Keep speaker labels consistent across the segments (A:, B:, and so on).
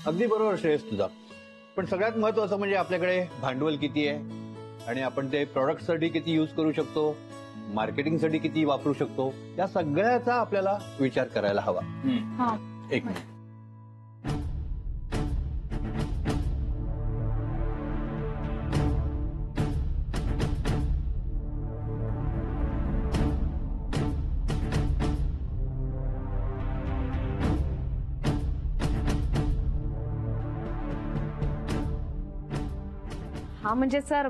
A: अगदी बरोबर श्रेयस तुझा. पण सगळ्यात महत्वाचं म्हणजे आपल्याकडे भांडवल किती आहे आणि आपण ते प्रॉडक्टसाठी किती यूज करू शकतो, मार्केटिंगसाठी किती वापरू शकतो, या सगळ्याचा आपल्याला विचार करायला हवा.
B: हा.
A: एक मिनिट.
B: हा म्हणजे सर,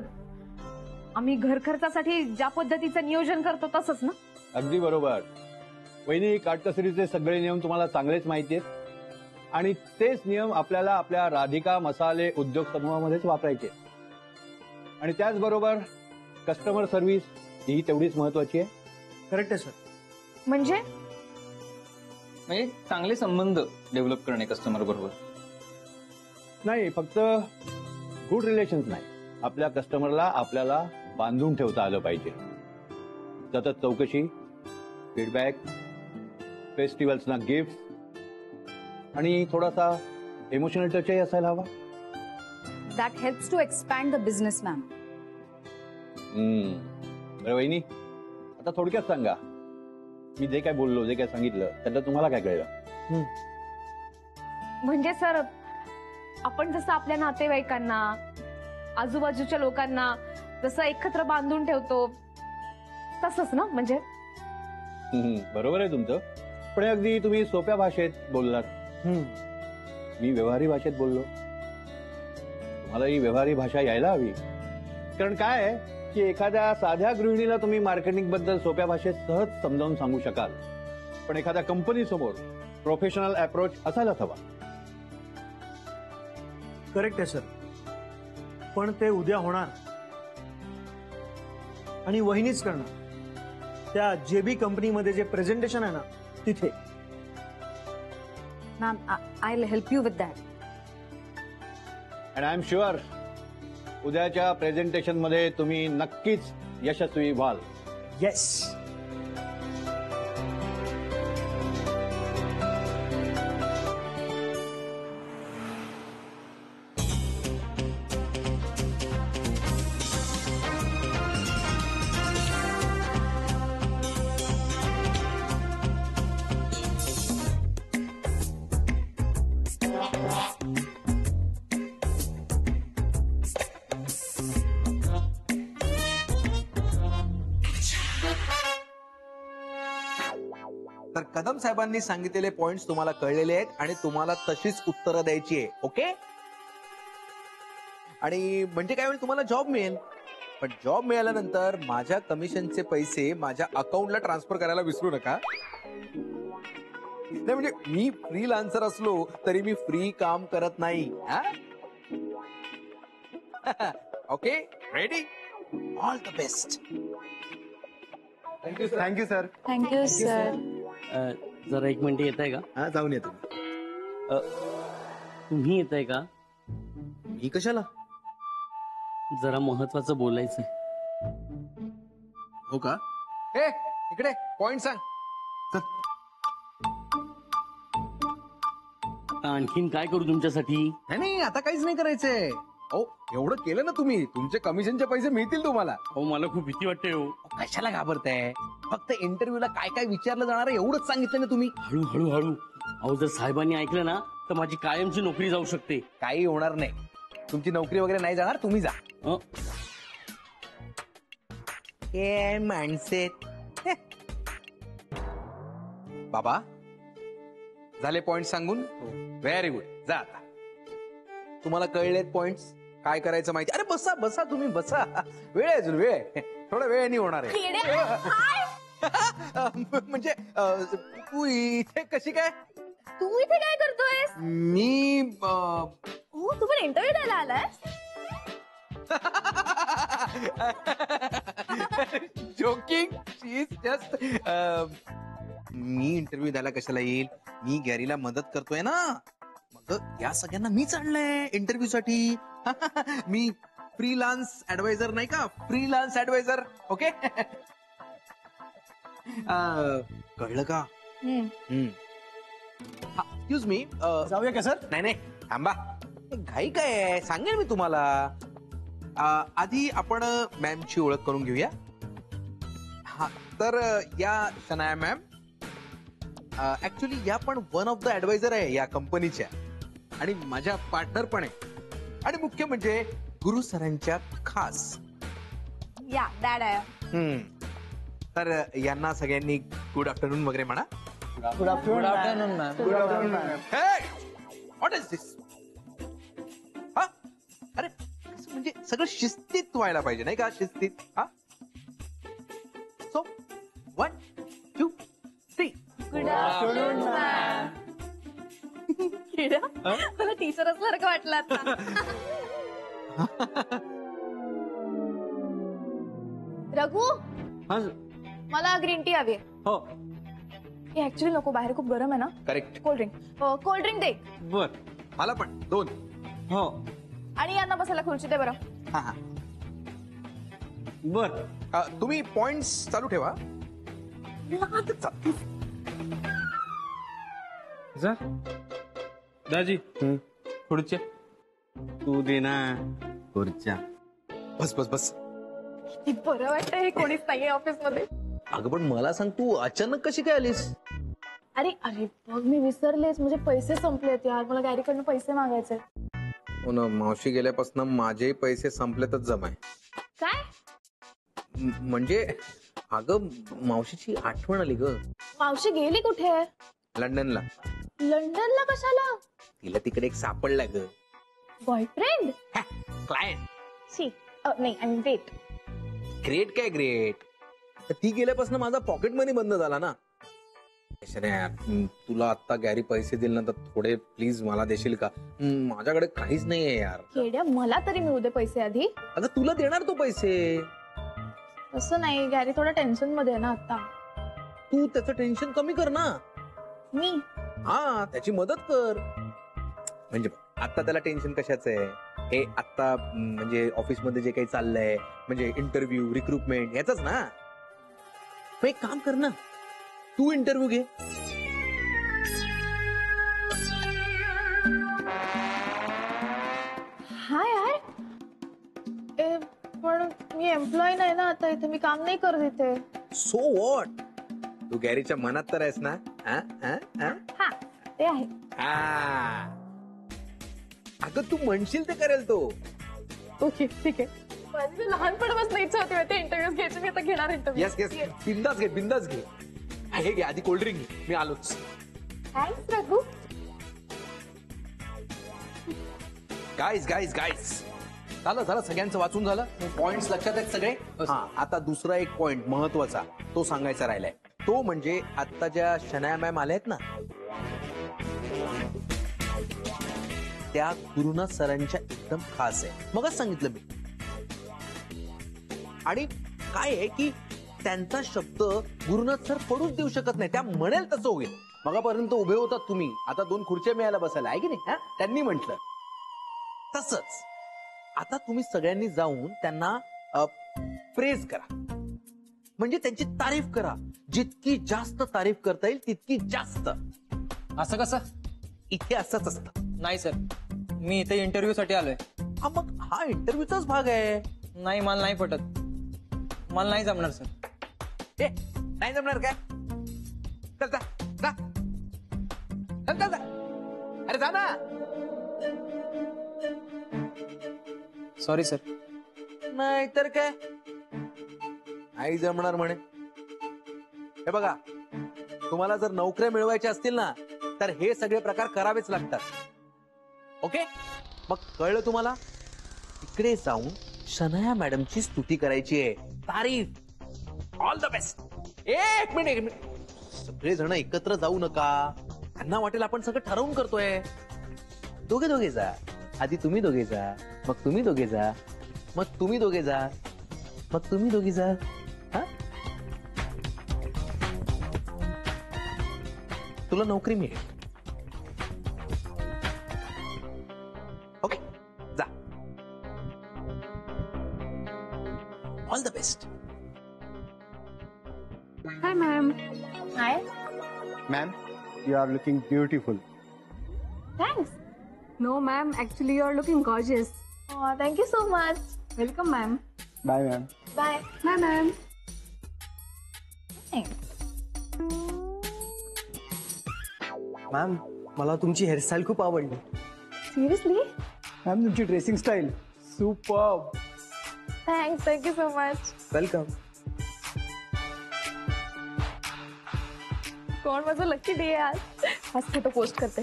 B: आम्ही घर खर्चासाठी ज्या पद्धतीचं नियोजन करतो तसंच ना?
A: अगदी बरोबर. वहिनी, काटकसरीचे सगळे नियम तुम्हाला चांगलेच माहिती आहेत आणि तेच नियम आपल्याला आपल्या राधिका मसाले उद्योग समूहामध्येच वापरायचे. आणि त्याचबरोबर कस्टमर सर्व्हिस ही तेवढीच महत्वाची आहे.
C: करेक्ट आहे सर.
B: म्हणजे
D: चांगले संबंध डेव्हलप करणे कस्टमर बरोबर.
A: नाही, फक्त गुड रिलेशन्स नाही, आपल्या कस्टमरला आपल्याला बांधून ठेवता आलं पाहिजे. सतत चौकशी, फीडबॅक, फेस्टिवल्सना गिफ्ट आणि थोडासा इमोशनल टचही असायला हवा.
E: That helps to expand the business, ma'am.
A: बरं वहिनी, आता थोडक्यात सांगा, मी जे काय बोललो, जे काय सांगितलं त्यातलं तुम्हाला काय कळलं?
B: म्हणजे सर, आपण जसं आपल्या नातेवाईकांना, आजूबाजूच्या लोकांना जसं एकत्र बांधून ठेवतो तसंच ना? म्हणजे
A: बरोबर आहे तुमचं. पण अगदी तुम्ही सोप्या भाषेत बोललात, मी व्यवहारी भाषेत बोललो. तुम्हाला ही व्यवहारी भाषा यायला हवी. कारण काय आहे की एखाद्या साध्या गृहिणीला तुम्ही मार्केटिंग बद्दल सोप्या भाषेत सहज समजावून सांगू शकाल, पण एखाद्या कंपनी समोर प्रोफेशनल अप्रोच असायलाच हवा.
C: करेक्ट आहे सर. पण ते उद्या होणार आणि वहिनीच करणार. त्या जेबी कंपनीमध्ये जे प्रेझेंटेशन आहे ना तिथे.
E: Ma'am, I'll help you with that.
A: And I am sure उद्याच्या प्रेझेंटेशन मध्ये तुम्ही नक्कीच यशस्वी व्हाल.
C: येस.
F: तर कदम साहेबांनी सांगितलेले पॉइंट्स तुम्हाला कळलेले आहेत आणि तुम्हाला तशीच उत्तरं द्यायची आहे. ओके. आणि म्हणजे काय होईल, तुम्हाला जॉब मिळेल. पण जॉब मिळाल्यानंतर माझ्या कमिशनचे पैसे माझ्या अकाउंटला ट्रान्सफर करायला विसरू नका. नाही म्हणजे मी फ्रीलान्सर असलो तरी मी फ्री काम करत नाही. Okay, ready? All the best.
C: Thank you sir.
E: Thank you, sir.
G: जरा एक मिनिट येत आहे का?
F: हा, जाऊन येतो.
G: तुम्ही येत आहे का?
F: मी कशाला?
G: जरा महत्वाचं बोलायचंय.
F: हो का? ए, इकडे पॉइंट सांग.
G: आणखीन काय करू तुमच्यासाठी?
F: नाही, आता काहीच नाही करायचंय. अहो, एवढं केलं ना तुम्ही, तुमचे कमिशनचे पैसे मिळतील तुम्हाला.
G: हो, मला खूप भीती वाटते हो.
F: कशाला घाबरताय? फक्त इंटरव्ह्यूला काय काय विचारलं जाणार आहे एवढंच सांगितलं ना तुम्ही.
G: हळू हळू हळू. अहो, जर साहेबांनी ऐकलं ना तर माझी कायमची नोकरी जाऊ शकते.
F: काही होणार नाही, तुमची नोकरी वगैरे नाही जाणार, तुम्ही जा. माणसे. बाबा, झाले पॉइंट सांगून? Very good. जा आता. तुम्हाला कळलेत पॉइंट्स, काय करायचं माहिती. अरे बसा बसा, तुम्ही बसा. वेळ आहे, अजून वेळ आहे. थोडा वेळाने होणार आहे. म्हणजे तू इथे कशी काय?
B: तू इथे काय करतोयस?
F: मी
B: तू पण इंटरव्ह्यू द्यायला आलायस?
F: जोकिंग. She is just. मी इंटरव्ह्यू द्यायला कशाला येईल? मी गॅरीला मदत करतोय ना. मग या सगळ्यांना मीच आणलंय इंटरव्ह्यू साठी. मी फ्रीलान्स ऍडवायझर नाही का? Freelance adviser. ओके. कळलं का? Excuse me.
C: जाऊया का सर?
F: नाही नाही, थांबा, घाई काय आहे, सांगेन मी तुम्हाला. आधी आपण मॅमची ओळख करून घेऊया. हा, तर या शनाया मॅम ऍक्च्युली या पण वन ऑफ द ऍडवायझर आहे या कंपनीच्या, आणि माझ्या पार्टनर पण आहे, आणि मुख्य म्हणजे गुरु सरांच्या खास.
B: या दॅट आहे.
F: तर यांना सगळ्यांनी गुड आफ्टरनून वगैरे म्हणा.
D: Good afternoon ma'am.
F: What is this? हा, अरे कसं म्हणजे सगळं शिस्तीत व्हायला पाहिजे नाही का, शिस्तीत. हा, सो 1 2 3.
B: गुड आफ्टरनून मला टीचर असल्यासारखं वाटलं आता. रघु, मला ग्रीन टी हवी.
G: हो
B: ऍक्च्युली नको, बाहेर खूप गरम आहे ना.
F: करेक्ट.
B: कोल्ड्रिंक दे.
G: बर.
F: मला पण 2.
G: हो
B: आणि यांना बसायला खुर्ची दे बरं.
F: हा.
G: बर.
F: तुम्ही पॉइंट्स चालू ठेवा.
H: जा दाजी खुर्च्या.
G: तू दे ना खुर्च्या.
F: बस बस बस.
B: किती बरं वाटतं हे कोणीच नाहीये ऑफिस मध्ये.
F: अगं पण मला सांग, तू अचानक कशी काय आलीस?
B: अरे अरे बघ, मी विसरलेच, म्हणजे पैसे संपलेत यार, मला गॅरीकडनं पैसे मागायचे.
F: हो ना, मावशी गेल्यापासून माझेही पैसे संपलेतच जमाय.
B: काय?
F: म्हणजे अगं मावशीची आठवण आली ग.
B: मावशी गेली कुठे?
F: लंडनला.
B: लंडनला कशाला?
F: तिला तिकडे एक सापडला ग.
B: बॉयफ्रेंड?
F: क्लायंट.
B: शी नाही, आय मीन वेट.
F: ग्रेट काय ग्रेट. ती गेल्यापासून माझा पॉकेट मनी बंद झाला ना. तुला आता गॅरी पैसे दिले ना, तर थोडे प्लीज मला देशील का? माझ्याकडे काहीच नाहीये यार.
B: खेड्या, मला तरी मिळू दे पैसे आधी.
F: अगं तुला देणार तो पैसे.
B: असं नाही, गॅरी थोडं टेन्शन मध्ये आहे ना आता.
F: तू त्याचं टेन्शन कमी कर ना.
B: मी?
F: हा, त्याची मदत कर. म्हणजे आता त्याला टेन्शन कशाचं आहे? हे आता म्हणजे ऑफिस मध्ये जे काही चाललंय, म्हणजे इंटरव्ह्यू, रिक्रुटमेंट, याच ना. मग एक काम कर ना, तू इंटरव्ह्यू घे.
B: हा यार, पण मी एम्प्लॉय नाही ना आता इथे, मी काम नाही करत इथे.
F: So what? तू गॅरीच्या मनात तर आहेस ना?
B: हा ते आहे.
F: अगं तू म्हणशील ते करेल तो.
B: ओके ठीक आहे. माझी लहानपणापासून इच्छा होती ते इंटरव्ह्यूज घ्यायचे, मी आता घेणार इंटरव्ह्यू.
F: येस येस, बिंदास घे, बिंदास घे. हे घे आधी कोल्ड्रिंक घे, मी आलोच.
B: Thanks Raghu.
F: Guys guys guys, झालं झालं, सगळ्यांचं वाचून झालं. पॉइंट्स लक्षात आहेत सगळे? हा, आता दुसरा एक पॉइंट महत्वाचा तो सांगायचा राहिलाय. तो म्हणजे आता ज्या शनाया मॅम आल्या आहेत ना, त्या गुरुनाथ सरांच्या एकदम खास आहे. मगच सांगितलं मी. आणि काय आहे की त्यांचा शब्द गुरुनाथ सर पडूच देऊ शकत नाही. त्या म्हणेल तसं होईल. मगापर्यंत उभे होतात तुम्ही, आता 2 खुर्च्या मिळायला बसायला आहे की नाही? त्यांनी म्हटलं तसंच आता तुम्ही सगळ्यांनी जाऊन त्यांना प्रेज करा, म्हणजे त्यांची तारीफ करा. जितकी जास्त तारीफ करता येईल तितकी जास्त.
D: असं कसं?
F: इथे असंच असतं.
D: नाही सर, मी इथे इंटरव्ह्यू साठी आलोय.
F: मग हा इंटरव्ह्यूचाच भाग आहे.
D: नाही, मला नाही पटत. मला नाही जमणार सर.
F: नाही जमणार काय? चल जा जा, चल चल जा. अरे जा ना.
D: Sorry sir.
F: नाही तर काय, नाही जमणार म्हणे. हे बघा, तुम्हाला जर नोकऱ्या मिळवायच्या असतील ना, तर हे सगळे प्रकार करावेच लागतात. ओके, मग कळलं तुम्हाला? इकडे जाऊन शनाया मॅडमची स्तुती करायची आहे, तारीफ. All the best. एक मिनिट, सगळे जण एकत्र जाऊ नका. त्यांना वाटेल आपण सगळं ठरवून करतोय. दोघे दोघे जा. आधी तुम्ही दोघे जा, मग तुम्ही दोघे जा, मग तुम्ही दोघे जा, मग तुम्ही दोघी जा. हा, तुला नोकरी मिळेल. ओके, जा. All the best.
B: High ma'am. High.
I: Ma'am, you are looking beautiful.
B: Thanks.
E: No, ma'am. Actually, you are looking gorgeous.
B: Oh, thank you so much.
E: Welcome, ma'am.
C: Bye ma'am.
B: Bye.
E: Bye, ma'am.
C: Ma'am मला तुमची hairstyle खूप आवडली.
B: Seriously?
C: Ma'am तुमची dressing style super.
B: Thanks. Thank you so much.
C: Welcome.
B: कोण माझं lucky day आज. आज photo post करते.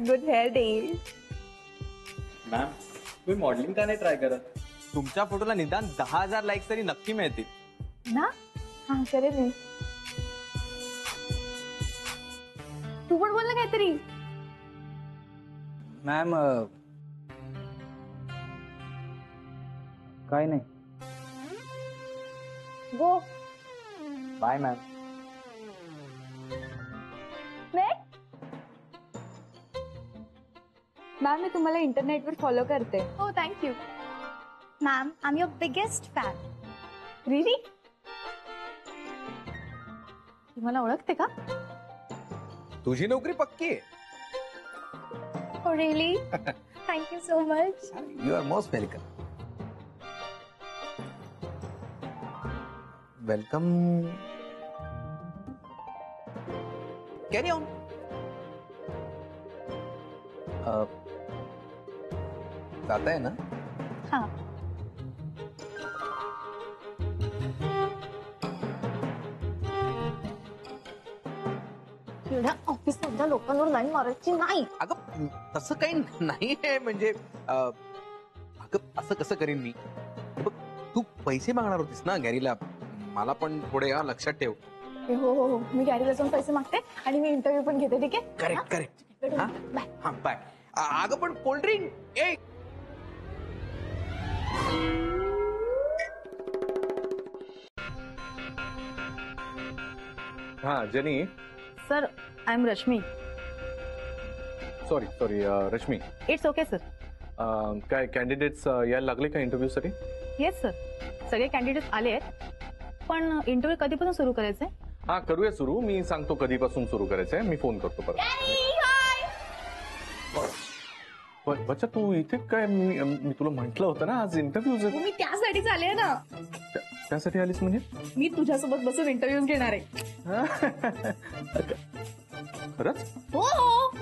B: #good hair day.
H: मॅम तुम्ही मॉडेलिंग का नाही ट्राय करत?
D: तुमच्या फोटोला निदान 10,000 लाईक तरी नक्की मिळतील.
B: ना हा करेल मी. तू पण बोल ना काहीतरी.
D: मॅम काय नाही.
B: गो.
D: Bye ma'am.
E: मॅम मी तुम्हाला इंटरनेटवर फॉलो करते.
B: हो thank you.
I: Ma'am, I'm your biggest fan.
B: Really मला ओळखते का?
F: तुझी नोकरी पक्की आहे.
I: Oh, really? Thank you so much.
F: You are most welcome. Welcome. Carry on. जाताय ना?
I: हाँ.
B: एवढ्या ऑफिस मधल्या लोकांवर लाईन मारायची नाही.
F: अगं तसं काही नाही आहे म्हणजे अगं असं कसं करीन मी. हे बघ, तू पैसे मागणार होतीस ना गॅरीला. मला पण थोडे लक्षात ठेव.
B: हो हो हो मी गाडीला जाऊन पैसे मागते आणि मी इंटरव्ह्यू पण घेते. ठीक आहे.
F: Correct correct.
B: बाय.
F: हा बाय. अगं पण कोल्ड्रिंक. ए
A: हा Jenny.
B: Sir I am Rashmi.
A: Sorry Rashmi.
B: It's okay sir.
A: काय कॅन्डिडेट्स यायला लागले का इंटरव्ह्यूसाठी?
B: Yes sir. सगळे कॅन्डिडेट आले आहेत. पण इंटरव्ह्यू कधीपासून सुरू करायचंय?
A: हा करूया सुरू. मी सांगतो कधीपासून सुरू करायचंय. मी फोन करतो परत. बच्चा तू इथे काय? मी तुला म्हंटल होतं ना आज इंटरव्ह्यू.
B: मी त्यासाठीच आले ना.
A: त्यासाठी आलीस म्हणजे?
B: मी तुझ्यासोबत बसून इंटरव्ह्यू घेणार आहे.
A: खरंच?
B: हो.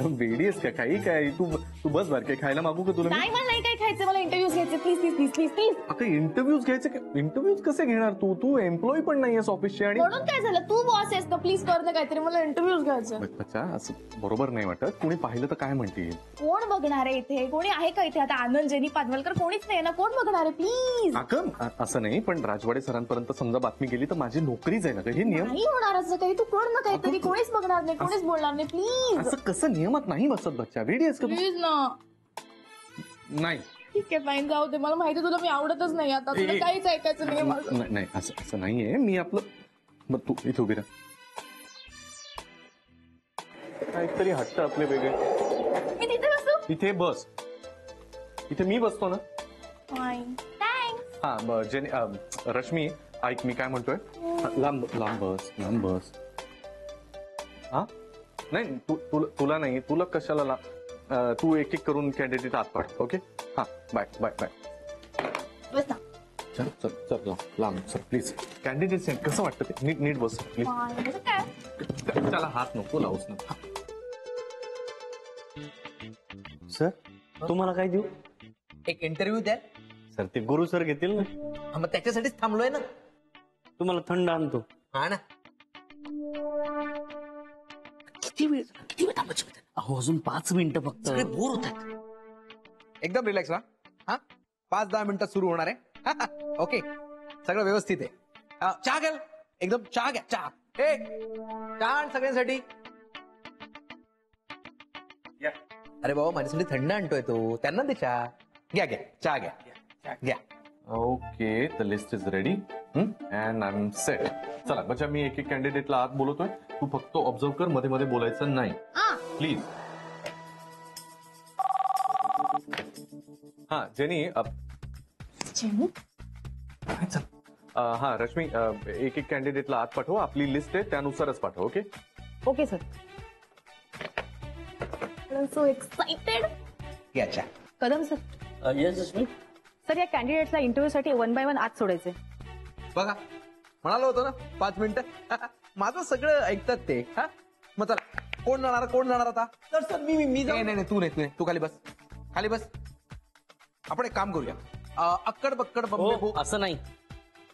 A: वेडी आहेस का? काही काय तू बस बार काय खायला मागू का तुला?
B: नाही मला नाही काय खायचं. मला इंटरव्ह्यूज घ्यायचे. Please please please please please.
A: आता इंटरव्ह्यूज घ्यायचे. इंटरव्ह्यूज कसे घेणार तू एम्प्लॉई पण नाहीयेस ऑफिसची. आणि
B: म्हणून काय झालं? तू बॉस आहेस ना. प्लीज कर ना काहीतरी. मला इंटरव्ह्यूज घ्यायचं.
A: बच्चा असं बरोबर नाही वाटत. कोणी पाहिलं तर काय म्हणतील?
B: कोण बघणार आहे इथे? कोणी आहे का इथे? आता आनंद जेनी पादवलकर कोणीच नाही ना. कोण बघणार आहे? प्लीज.
A: असं नाही पण राजवाडे सरांपर्यंत समजा बातमी गेली तर माझी नोकरी जाईल ना. हे नियम
B: नाही होणार असं काही. तू कर ना काहीतरी. कोणीच बघणार नाही. कोणीच बोलणार नाही. प्लीज.
A: असं कसं नियमात नाही बसत बच्चा. वेडी आहेस का तू?
B: प्लीज ना.
A: नाही
B: ठीक आहे फाईन. जाऊ दे. मला माहिती तुला मी आवडतच नाही. आता तुला काहीच ऐकायचं नाही माझं.
A: नाही असं नाहीये. मी आपलं मग तू इथे उभी राहा. काहीतरी हट्ट आपले वेगळे.
B: मी तिथे बसू.
A: इथे बस. इथे मी बसतो ना.
B: फाईन. थँक्स.
A: हा जेने रश्मी ऐक मी काय म्हणतोय. लांब बस. हा नाही तुला नाही. तुला कशाला तू एक एक करून कॅन्डिडेट आत पाठ. ओके. हा बाय बाय बाय.
B: बस ना.
A: चल लांब सर प्लीज. कॅन्डिडेट कसं वाटतं ते? नीट बस प्लीज.
B: फाईन. काय?
A: त्याला हात नको लावूस ना.
G: सर तुम्हाला काय देऊ?
F: एक इंटरव्ह्यू द्या.
G: सर ते गुरु सर घेतील ना.
F: मग त्याच्यासाठीच थांबलोय ना.
G: तुम्हाला थंड आणतो.
F: हा ना. किती वेळ थांबायचं?
G: अहो अजून 5 मिनिटं फक्त.
F: सगळे बोर होत आहेत. एकदम रिलॅक्स व्हा. हा 5-10 मिनिटात सुरू होणार आहे. ओके सगळं व्यवस्थित आहे. चहा घ्याल? एकदम चहा घ्या. चहा. चहा आण सगळ्यांसाठी. अरे बाबा माझ्यासाठी थंड आणतोय तो. त्यांना दे चहा. घ्या चहा घ्या.
A: Okay the list is ready and I am set. चला बच्चा मी एक एक कॅन्डिडेटला आत बोलवतोय. तू फक्त ऑब्झर्व कर. मध्ये मध्ये बोलायचं नाही प्लीज. हा जेनी. चल. हा रश्मी एक एक कॅन्डिडेटला आत पाठव. आपली लिस्ट आहे त्यानुसारच पाठव. Okay.
B: Okay sir.
I: So excited.
F: याच्या
E: कदम सर,
G: येस जस्मिन.
E: सर या कॅन्डिडेटला इंटरव्ह्यूसाठी 1 by 1 आज सोडायचे.
F: बघा म्हणालो होतो ना 5 मिनिटं. माझं सगळं ऐकतात ते. हा मग चला, कोण जाणार आता?
D: तर सर मी
F: नाही नाही तू नाही तू खाली बस. आपण एक काम करूया. अक्कड बक्कड बंबे
G: हो, असं नाही.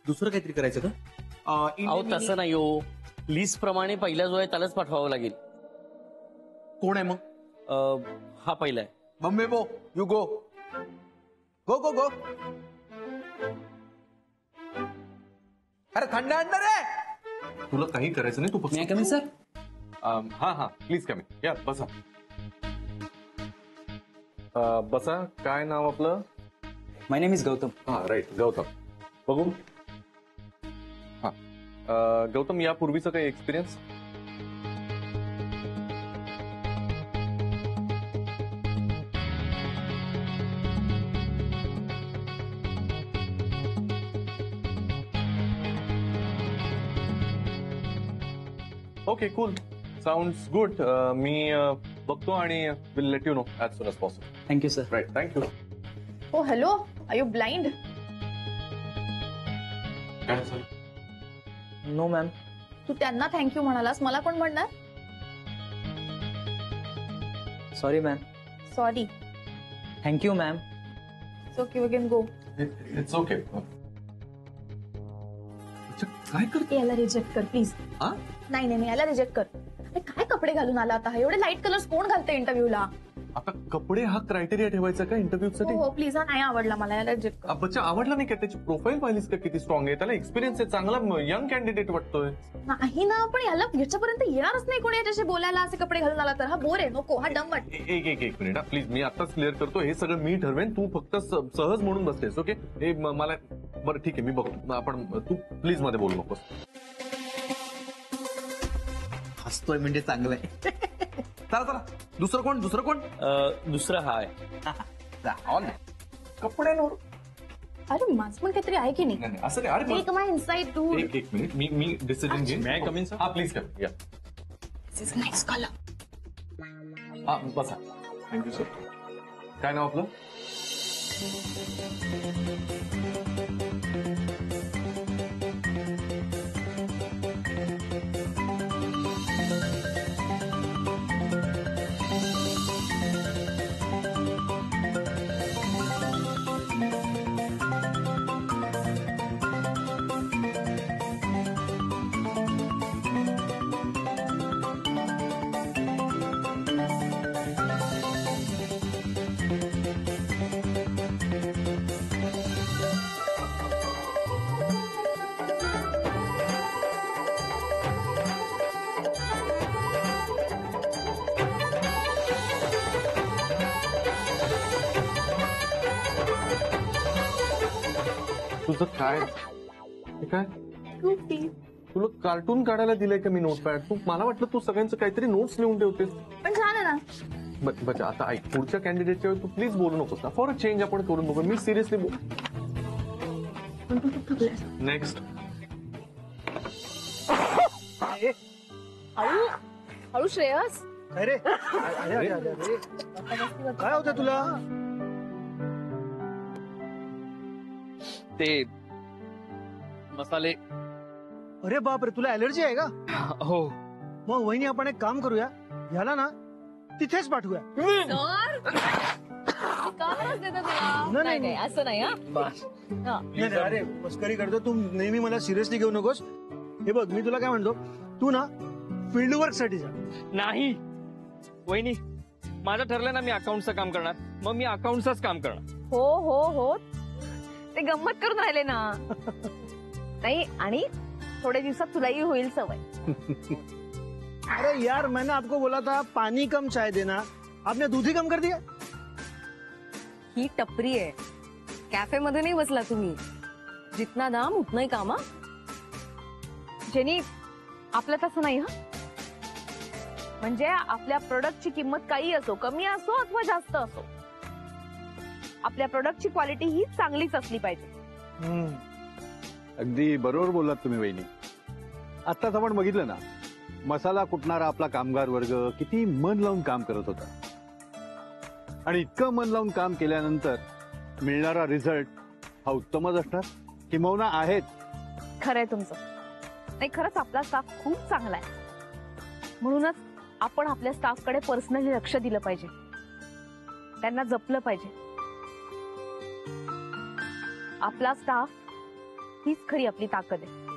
F: दुसरं काहीतरी करायचं का?
G: अहो तसं नाही हो. लिस्ट प्रमाणे पहिला जो आहे त्यालाच पाठवावं लागेल.
F: कोण आहे मग?
G: हा पहिला आहे.
F: बंबे बो यू गो. गो. अरे थंड अंडर रे.
J: तुला काही करायचं नाही, तू फक्त
D: कमी सर.
J: हा प्लीज कमी या बसा. बसा. काय नाव आपलं?
D: My name is Gautam.
J: हा राईट, गौतम. बघू. हा गौतम, यापूर्वीचा काही experience? Okay cool, sounds good. मी बघतो आणि will let you know as soon as possible.
D: Thank you sir.
J: Right, thank you.
B: Oh hello, are you blind?
J: काय झालं?
D: No ma'am.
B: तू त्यांना थँक्यू म्हणालास, मला कोण म्हणणार?
D: Sorry ma'am.
B: Sorry.
D: Thank you ma'am.
B: So you can go.
J: It's okay. काय करते?
B: याला reject कर प्लीज.
F: हा?
B: नाही याला रिजेक्ट कर. अरे काय कपडे घालून आला आता? एवढे लाईट कलर्स कोण घालते इंटरव्ह्यूला?
J: आता कपडे हा क्रायटेरिया ठेवायचा का इंटरव्ह्यू साठी?
B: हो प्लीज, हा नाही आवडला मला, याला रिजेक्ट कर.
J: बच्चा आवडला नाही का? त्याची प्रोफाईल पाहिलीस का किती स्ट्रॉंग आहे? त्याला एक्सपिरियन्स आहे, चांगला यंग कॅन्डिडेट वाटतोय.
B: नाही ना, पण याच्यापर्यंत येणारच नाही कोणी याच्याशी बोलायला. असे कपडे घालून आला तर हा बोर आहे, नको, हा डम वाटत.
J: एक मिनिट प्लीज, मी आताच क्लिअर करतो. हे सगळं मी ठरवेन, तू फक्त सहज म्हणून बसतेस. ओके, हे मला बरं ठीक आहे, मी बघतो. आपण तू प्लीज मध्ये बोलू नकोस.
F: हसतोय म्हणजे चांगलं आहे. चला दुसरं कोण?
G: दुसरा हा आहे.
J: कपड्यांवर
B: अरे माझं पण काहीतरी आहे की नाही?
J: नाही, असं नाही. अरे
B: टेक माय इनसाइड टू.
J: एक मिनिट, मी डिसिजन घेईन.
H: May I come in, sir?
J: हा प्लीज कम या.
B: दिस इज नाईस कलर.
J: हा बसा. Thank you sir. काय नाव आपलं? तुझं काय? हे काय? तुला कार्टून काढायला दिलंय का मी नोटपॅड? तू मला वाटलं तू सगळ्यांचं काहीतरी नोट्स लिहून ठेवतेस.
B: पण छान आहे ना.
J: बच्चा आता ऐक, पुढच्या कॅन्डिडेटच्या वेळी तू प्लीज बोलू नकोस ना. फॉर अ चेंज आपण करून बघू. मी सिरियसली बोल. नेक्स्ट.
B: हळू श्रेयस.
C: काय रे? अरे. काय होतं तुला?
F: ते मसाले.
C: अरे बापरे, तुला अलर्जी आहे का?
F: हो.
C: मग वहिनी, आपण एक काम करूया, ह्याला ना तिथेच पाठवूया. नाही,
B: असं नाही.
C: नाही, अरे मस्करी करतो तू, नेहमी मला सिरियसली घेऊ नकोस. हे बघ, मी तुला काय म्हणतो, तू ना फील्ड वर्क साठी जा.
H: नाही वहिनी, माझं ठरलं ना, मी अकाउंटचं काम करणार. मग मी अकाउंटचंच काम करणार.
B: हो ते गंमत करून राहिले ना. नाही, आणि थोड्या दिवसात तुलाही होईल सवय.
C: अरे यार, मैंने आपको बोला था पानी कम चाय देना, आपने दूध ही कम कर दिया.
B: ही टपरी आहे, कॅफे मध्ये नाही बसला तुम्ही. जितना दाम उतना काम. जेनी, आपलं तसं नाही. हा म्हणजे आपल्या प्रोडक्टची किंमत काही असो, कमी असो अथवा जास्त असो, आपल्या प्रोडक्टची क्वालिटी ही चांगलीच असली पाहिजे.
A: अगदी बरोबर बोललात तुम्ही वहिनी. आत्ताच आपण बघितलं ना, मसाला कुटणारा आपला कामगार वर्ग किती मन लावून काम करत होता. आणि इतकं मन लावून काम केल्यानंतर मिळणारा रिझल्ट हा उत्तमच असणार किंबहुना आहेत.
B: खरंय तुमचं. नाही, खरंच आपला स्टाफ खूप चांगला आहे. म्हणूनच आपण आपल्या स्टाफकडे पर्सनली लक्ष दिलं पाहिजे, त्यांना जपलं पाहिजे. आपला स्टाफ हीच खरी आपली ताकद आहे.